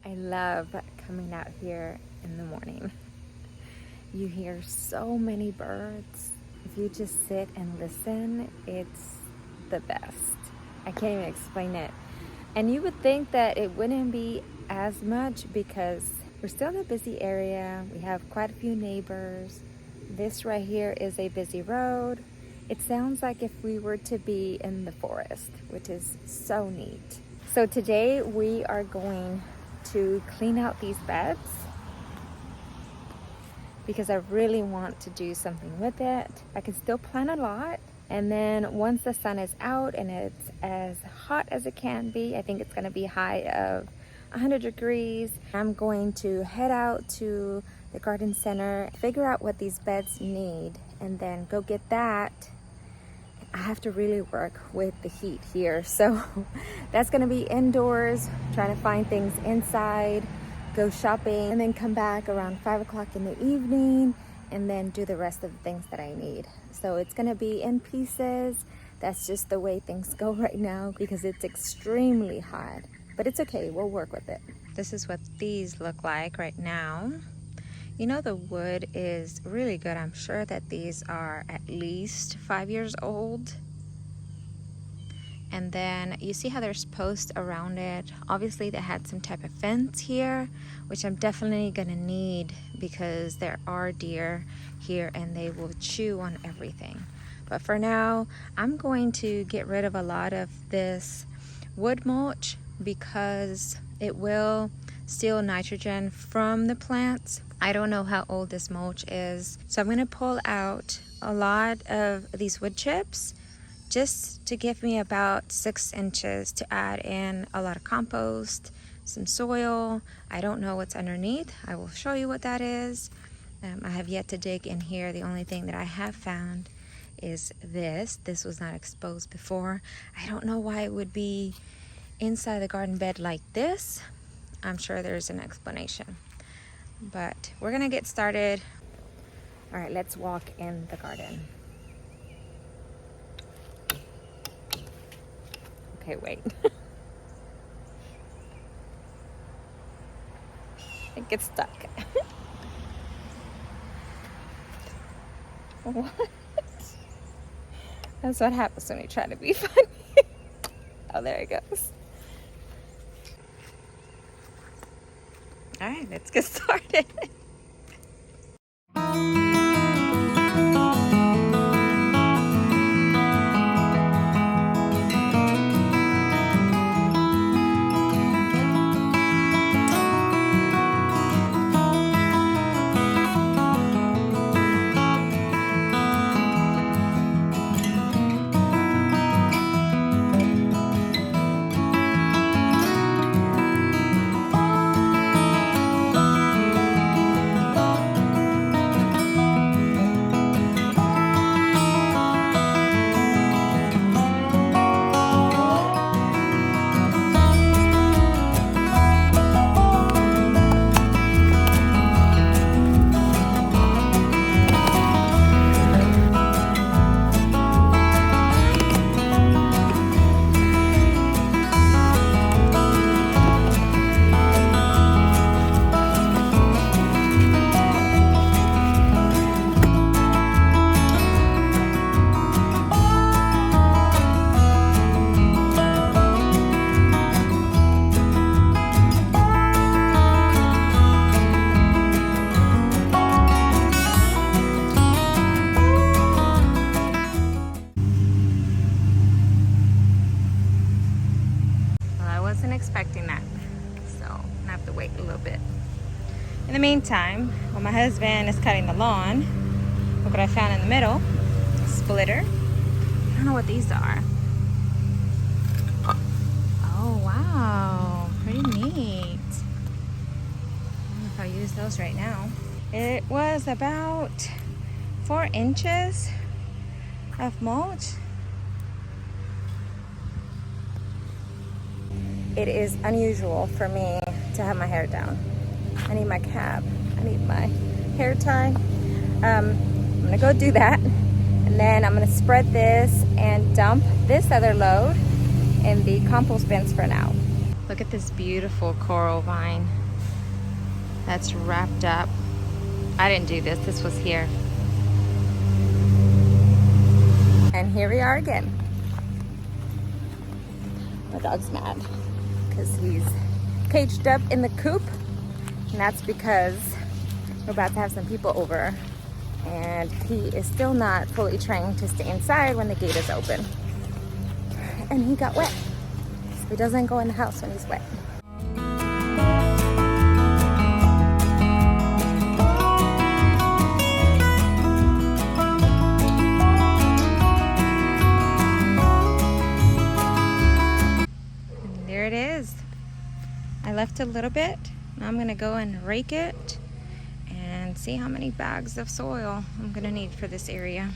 I love coming out here in the morning. You hear so many birds. If you just sit and listen, it's the best. I can't even explain it. And you would think that it wouldn't be as much because we're still in a busy area. We have quite a few neighbors. This right here is a busy road. It sounds like if we were to be in the forest, which is so neat. So today we are going to clean out these beds because I really want to do something with it. I can still plant a lot. And then once the sun is out and it's as hot as it can be, I think it's gonna be high of 100 degrees. I'm going to head out to the garden center, figure out what these beds need, and then go get that. I have to really work with the heat here. So that's gonna be indoors, trying to find things inside, go shopping, and then come back around 5 o'clock in the evening and then do the rest of the things that I need. So it's gonna be in pieces. That's just the way things go right now because it's extremely hot, but it's okay, we'll work with it. This is what these look like right now. You know, the wood is really good. I'm sure that these are at least 5 years old. And then you see how there's posts around it. Obviously they had some type of fence here, which I'm definitely gonna need because there are deer here and they will chew on everything. But for now, I'm going to get rid of a lot of this wood mulch because it will steal nitrogen from the plants. I don't know how old this mulch is, so I'm gonna pull out a lot of these wood chips just to give me about 6 inches to add in a lot of compost, some soil. I don't know what's underneath. I will show you what that is. I have yet to dig in here. The only thing that I have found is this. This was not exposed before. I don't know why it would be inside the garden bed like this. I'm sure there's an explanation, but we're gonna get started. All right, let's walk in the garden. Okay, wait. It gets stuck. What? That's what happens when you try to be funny. Oh, there it goes. All right, let's get started. Expecting that, so I'm gonna have to wait a little bit. In the meantime, while my husband is cutting the lawn, look what I found in the middle. A splitter. I don't know what these are. Oh wow, pretty neat. I don't know if I'll use those right now. It was about 4 inches of mulch. It is unusual for me to have my hair down. I need my cap. I need my hair tie. I'm gonna go do that. And then I'm gonna spread this and dump this other load in the compost bins for now. Look at this beautiful coral vine. that's wrapped up. I didn't do this, this was here. And here we are again. My dog's mad because he's caged up in the coop, and that's because we're about to have some people over, and he is still not fully trained to stay inside when the gate is open. And he got wet, so he doesn't go in the house when he's wet. And there it is. I left a little bit. Now I'm gonna go and rake it and see how many bags of soil I'm gonna need for this area.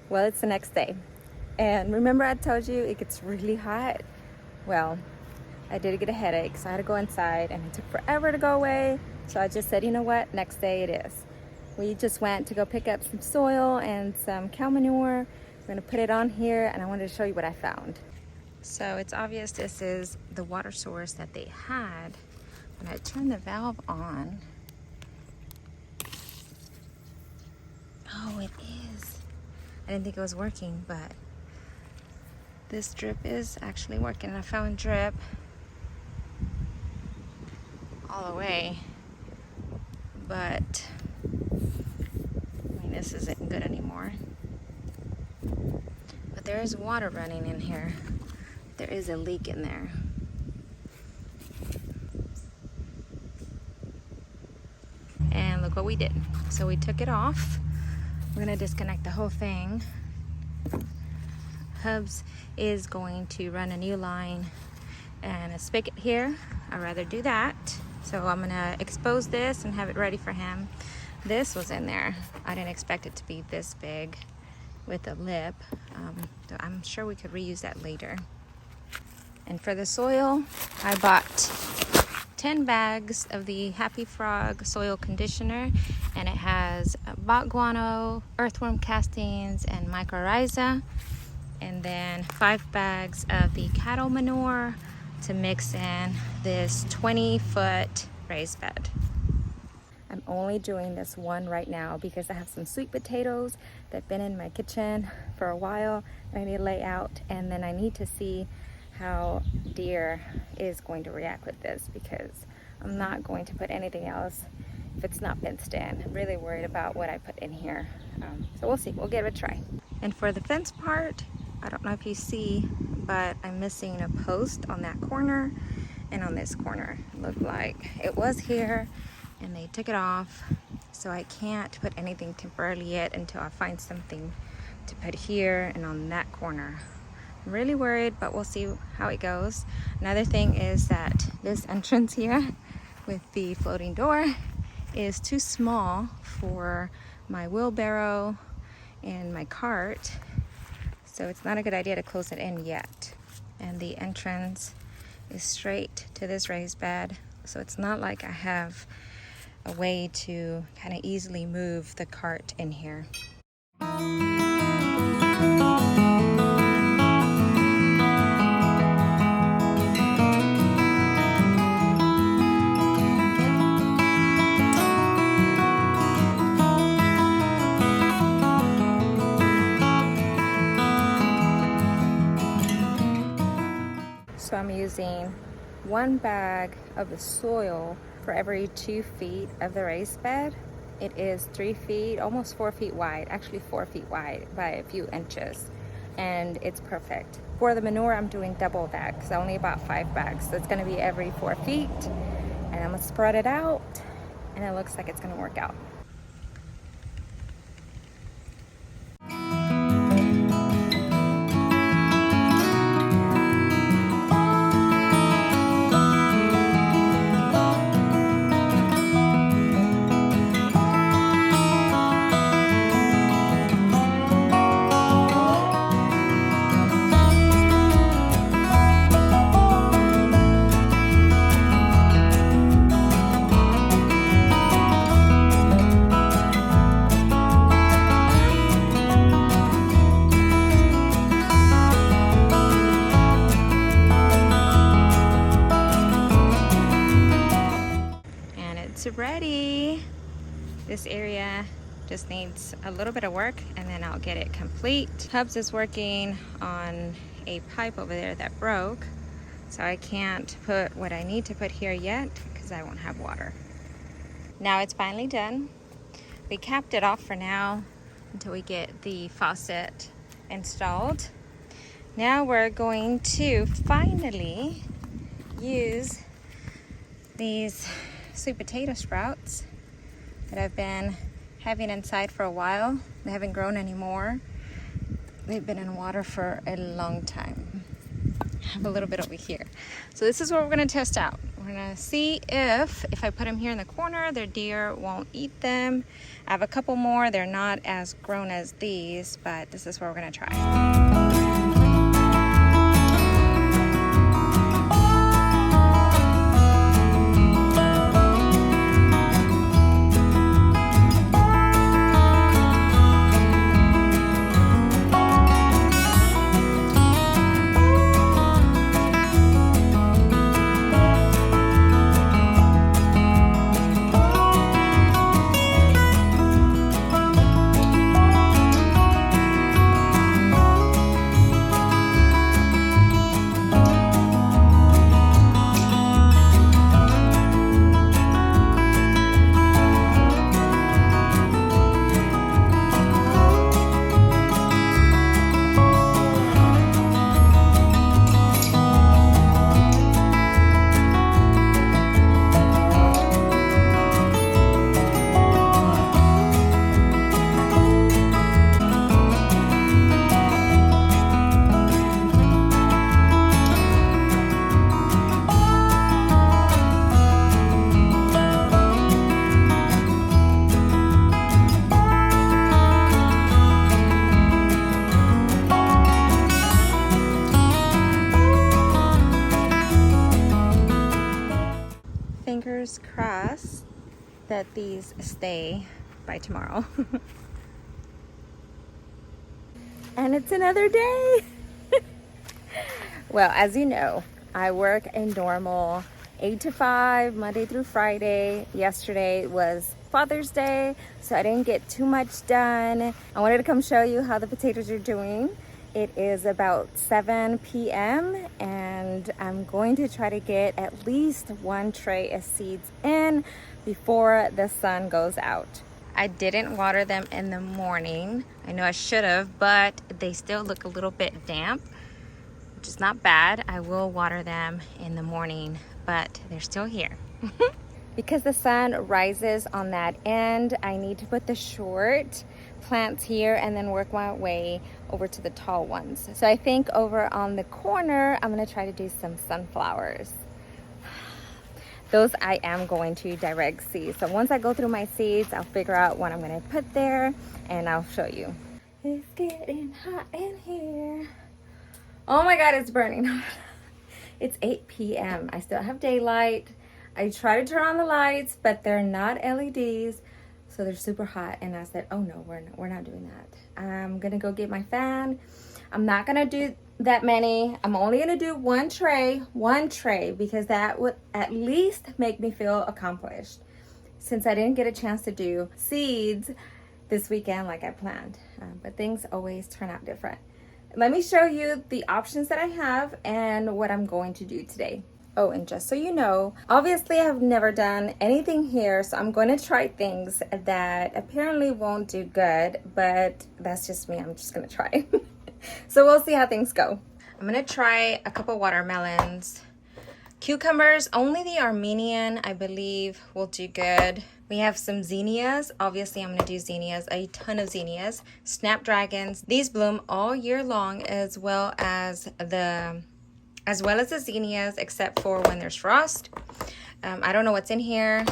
Well, it's the next day, and remember I told you it gets really hot? Well, I did get a headache, so I had to go inside, and it took forever to go away, so I just said, you know what, next day it is. We just went to go pick up some soil and some cow manure. We're gonna put it on here, and I wanted to show you what I found. So it's obvious this is the water source that they had. When I turned the valve on, oh, it is. I didn't think it was working, but this drip is actually working. I found drip all the way, but I mean, this isn't good anymore. But there is water running in here. There is a leak in there. And look what we did. So we took it off. We're gonna disconnect the whole thing. Hubs is going to run a new line and a spigot here. I'd rather do that. So I'm gonna expose this and have it ready for him. This was in there. I didn't expect it to be this big with a lip. So I'm sure we could reuse that later. And for the soil, I bought 10 bags of the Happy Frog soil conditioner, and it has bog guano, earthworm castings, and mycorrhiza, and then 5 bags of the cattle manure to mix in this 20-foot raised bed. I'm only doing this one right now because I have some sweet potatoes that have been in my kitchen for a while that I need to lay out, and then I need to see how deer is going to react with this, because I'm not going to put anything else if it's not fenced in. I'm really worried about what I put in here. So we'll see, we'll give it a try. And for the fence part, I don't know if you see, but I'm missing a post on that corner and on this corner. It looked like it was here and they took it off. So I can't put anything temporarily yet until I find something to put here and on that corner. I'm really worried, but we'll see how it goes. Another thing is that this entrance here with the floating door is too small for my wheelbarrow and my cart. So it's not a good idea to close it in yet. And the entrance is straight to this raised bed. So it's not like I have a way to kind of easily move the cart in here. So I'm using 1 bag of the soil for every 2 feet of the raised bed, It is 3 feet, almost 4 feet wide, actually 4 feet wide by a few inches. And it's perfect. For the manure, I'm doing double that, so only about 5 bags. So it's gonna be every 4 feet. And I'm gonna spread it out, and it looks like it's gonna work out. It's ready. This area just needs a little bit of work and then I'll get it complete. Hubs is working on a pipe over there that broke, so I can't put what I need to put here yet because I won't have water. Now it's finally done. We capped it off for now until we get the faucet installed. Now we're going to finally use these sweet potato sprouts that I've been having inside for a while. They haven't grown anymore. They've been in water for a long time. I have a little bit over here. So this is what we're gonna test out. We're gonna see if I put them here in the corner, their deer won't eat them. I have a couple more. They're not as grown as these, but this is what we're gonna try. Fingers crossed that these stay by tomorrow. And it's another day. Well, as you know, I work a normal 8 to 5, Monday through Friday. Yesterday was Father's Day, so I didn't get too much done. I wanted to come show you how the potatoes are doing. It is about 7 p.m. and I'm going to try to get at least 1 tray of seeds in before the sun goes out. I didn't water them in the morning. I know I should have, but they still look a little bit damp, which is not bad. I will water them in the morning, but they're still here. Because the sun rises on that end, I need to put the short plants here and then work my way over to the tall ones. So I think over on the corner, I'm gonna try to do some sunflowers. Those I am going to direct seed. So once I go through my seeds, I'll figure out what I'm gonna put there and I'll show you. It's getting hot in here. Oh my God, it's burning hot. It's 8 p.m. I still have daylight. I try to turn on the lights, but they're not LEDs, so they're super hot. And I said, oh no, we're not doing that. I'm gonna go get my fan. I'm not gonna do that many. I'm only gonna do one tray, because that would at least make me feel accomplished, since I didn't get a chance to do seeds this weekend like I planned. But things always turn out different. Let me show you the options that I have and what I'm going to do today. Oh, and just so you know, obviously I've never done anything here, so I'm going to try things that apparently won't do good, but that's just me. I'm just going to try. So we'll see how things go. I'm going to try a couple watermelons. Cucumbers, only the Armenian, I believe, will do good. We have some zinnias. Obviously, I'm going to do zinnias, a ton of zinnias. Snapdragons. These bloom all year long, as well as the zinnias, except for when there's frost. I don't know what's in here.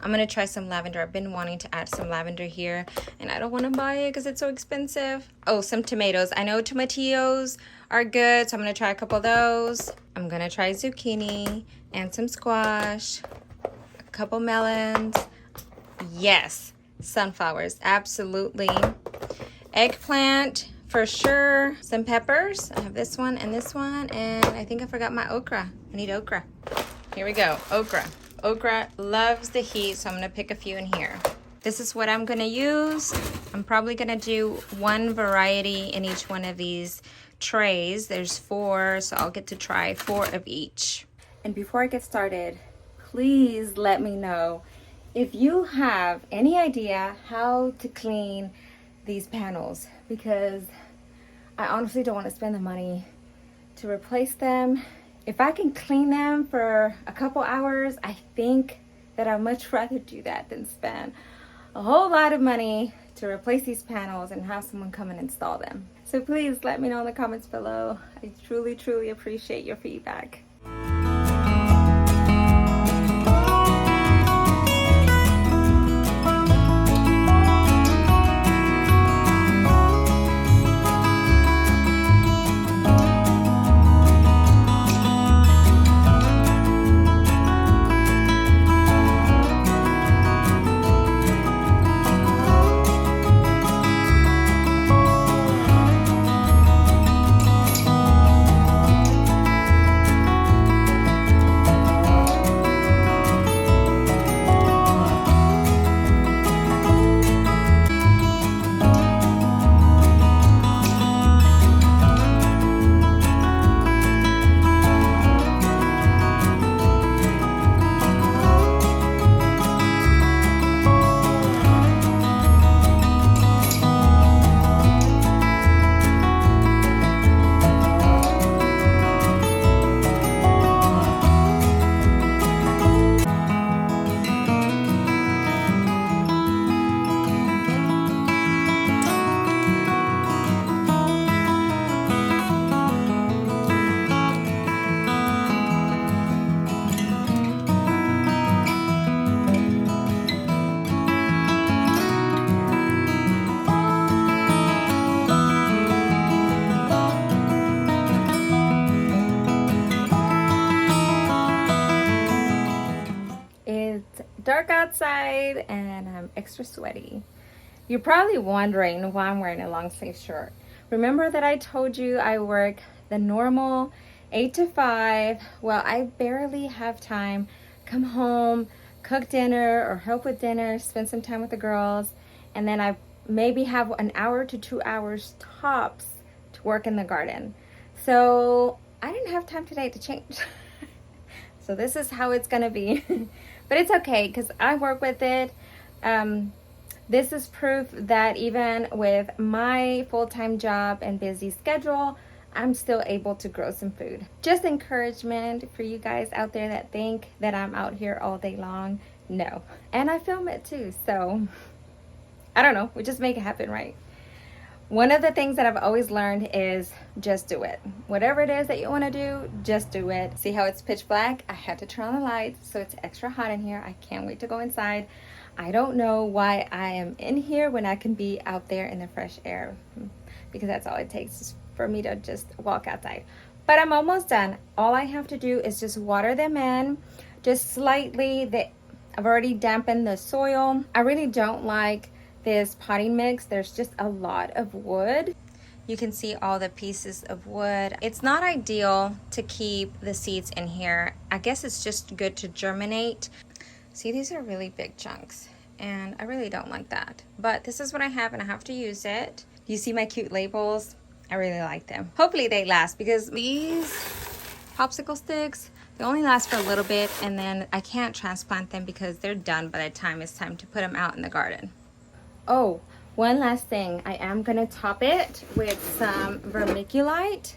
I'm going to try some lavender. I've been wanting to add some lavender here, and I don't want to buy it because it's so expensive. Oh, some tomatoes. I know tomatillos are good, so I'm going to try a couple of those. I'm going to try zucchini and some squash, a couple melons. Yes, sunflowers, absolutely. Eggplant, for sure. Some peppers. I have this one and this one, and I think I forgot my okra. I need okra. Here we go, okra. Okra loves the heat, so I'm gonna pick a few in here. This is what I'm gonna use. I'm probably gonna do one variety in each one of these trays. There's 4, so I'll get to try 4 of each. And before I get started, please let me know if you have any idea how to clean these panels, because I honestly don't want to spend the money to replace them. If I can clean them for a couple hours, I think that I'd much rather do that than spend a whole lot of money to replace these panels and have someone come and install them. So please let me know in the comments below. I truly, truly appreciate your feedback. Dark outside and I'm extra sweaty. You're probably wondering why I'm wearing a long sleeve shirt. Remember that I told you I work the normal 8 to 5. Well, I barely have time. Come home, cook dinner or help with dinner, spend some time with the girls, and then I maybe have an hour to 2 hours tops to work in the garden. So I didn't have time today to change. So this is how it's gonna be. But it's okay because I work with it. This is proof that even with my full-time job and busy schedule, I'm still able to grow some food. Just encouragement for you guys out there that think that I'm out here all day long. No. And I film it too. So I don't know. We just make it happen, right? One of the things that I've always learned is just do it. Whatever it is that you want to do, just do it. See how it's pitch black? I had to turn on the lights, so it's extra hot in here. I can't wait to go inside. I don't know why I am in here when I can be out there in the fresh air, because that's all it takes is for me to just walk outside. But I'm almost done. All I have to do is just water them in, just slightly. I've already dampened the soil. I really don't like this potting mix. There's just a lot of wood. You can see all the pieces of wood. It's not ideal to keep the seeds in here. I guess it's just good to germinate. See, these are really big chunks and I really don't like that. But this is what I have and I have to use it. You see my cute labels? I really like them. Hopefully they last because these popsicle sticks, They only last for a little bit, and then I can't transplant them because they're done by the time it's time to put them out in the garden. Oh, one last thing. I am gonna top it with some vermiculite,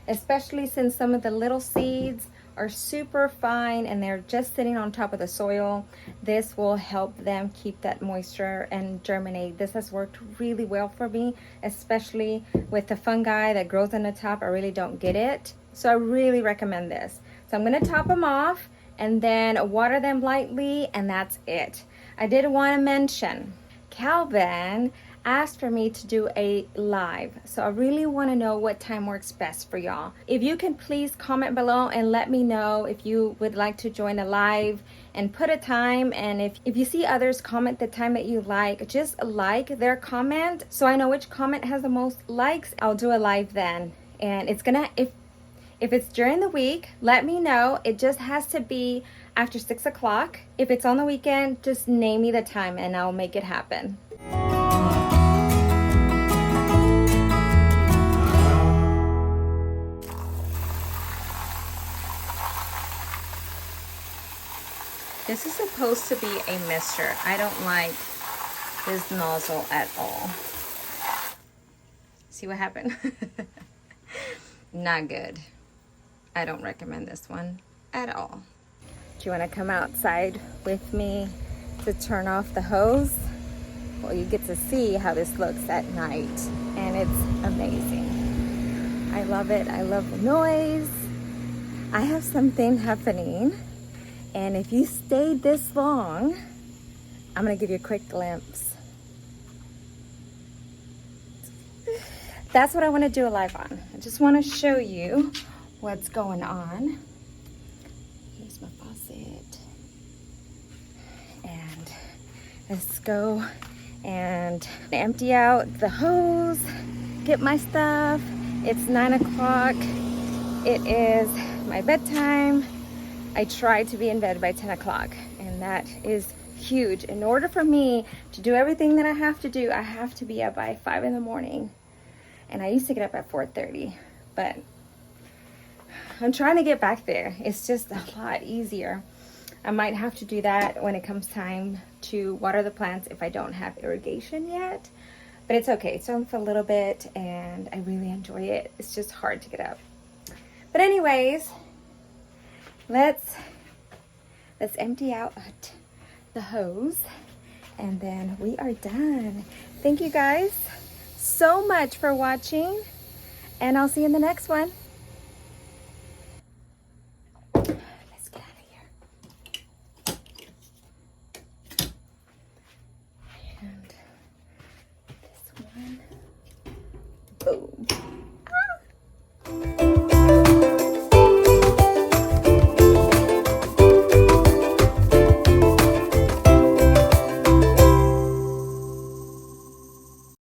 especially since some of the little seeds are super fine and they're just sitting on top of the soil. This will help them keep that moisture and germinate. This has worked really well for me, especially with the fungi that grows on the top. I really don't get it. So I really recommend this. So I'm gonna top them off and then water them lightly, and that's it. I did want to mention, Calvin asked for me to do a live, so I really want to know what time works best for y'all. If you can please comment below and let me know if you would like to join a live and put a time, and if you see others comment the time that you like, just like their comment so I know which comment has the most likes. I'll do a live then, and it's gonna, if it's during the week, let me know. It just has to be after 6 o'clock. If it's on the weekend, just name me the time and I'll make it happen. This is supposed to be a mixture. I don't like this nozzle at all. See what happened? Not good. I don't recommend this one at all. Do you want to come outside with me to turn off the hose? Well, you get to see how this looks at night, and it's amazing. I love it. I love the noise. I have something happening, and if you stayed this long, I'm gonna give you a quick glimpse. That's what I want to do a live on. I just want to show you what's going on. Here's my faucet, and let's go and empty out the hose, get my stuff. It's 9 o'clock. It is my bedtime. I try to be in bed by 10 o'clock, and that is huge. In order for me to do everything that I have to do, I have to be up by 5 in the morning. And I used to get up at 4:30, but I'm trying to get back there. It's just a lot easier. I might have to do that when it comes time to water the plants if I don't have irrigation yet, but it's okay. It's on for a little bit and I really enjoy it. It's just hard to get up. But anyways, let's empty out the hose and then we are done. Thank you guys so much for watching, and I'll see you in the next one. Let's get out of here. And this one.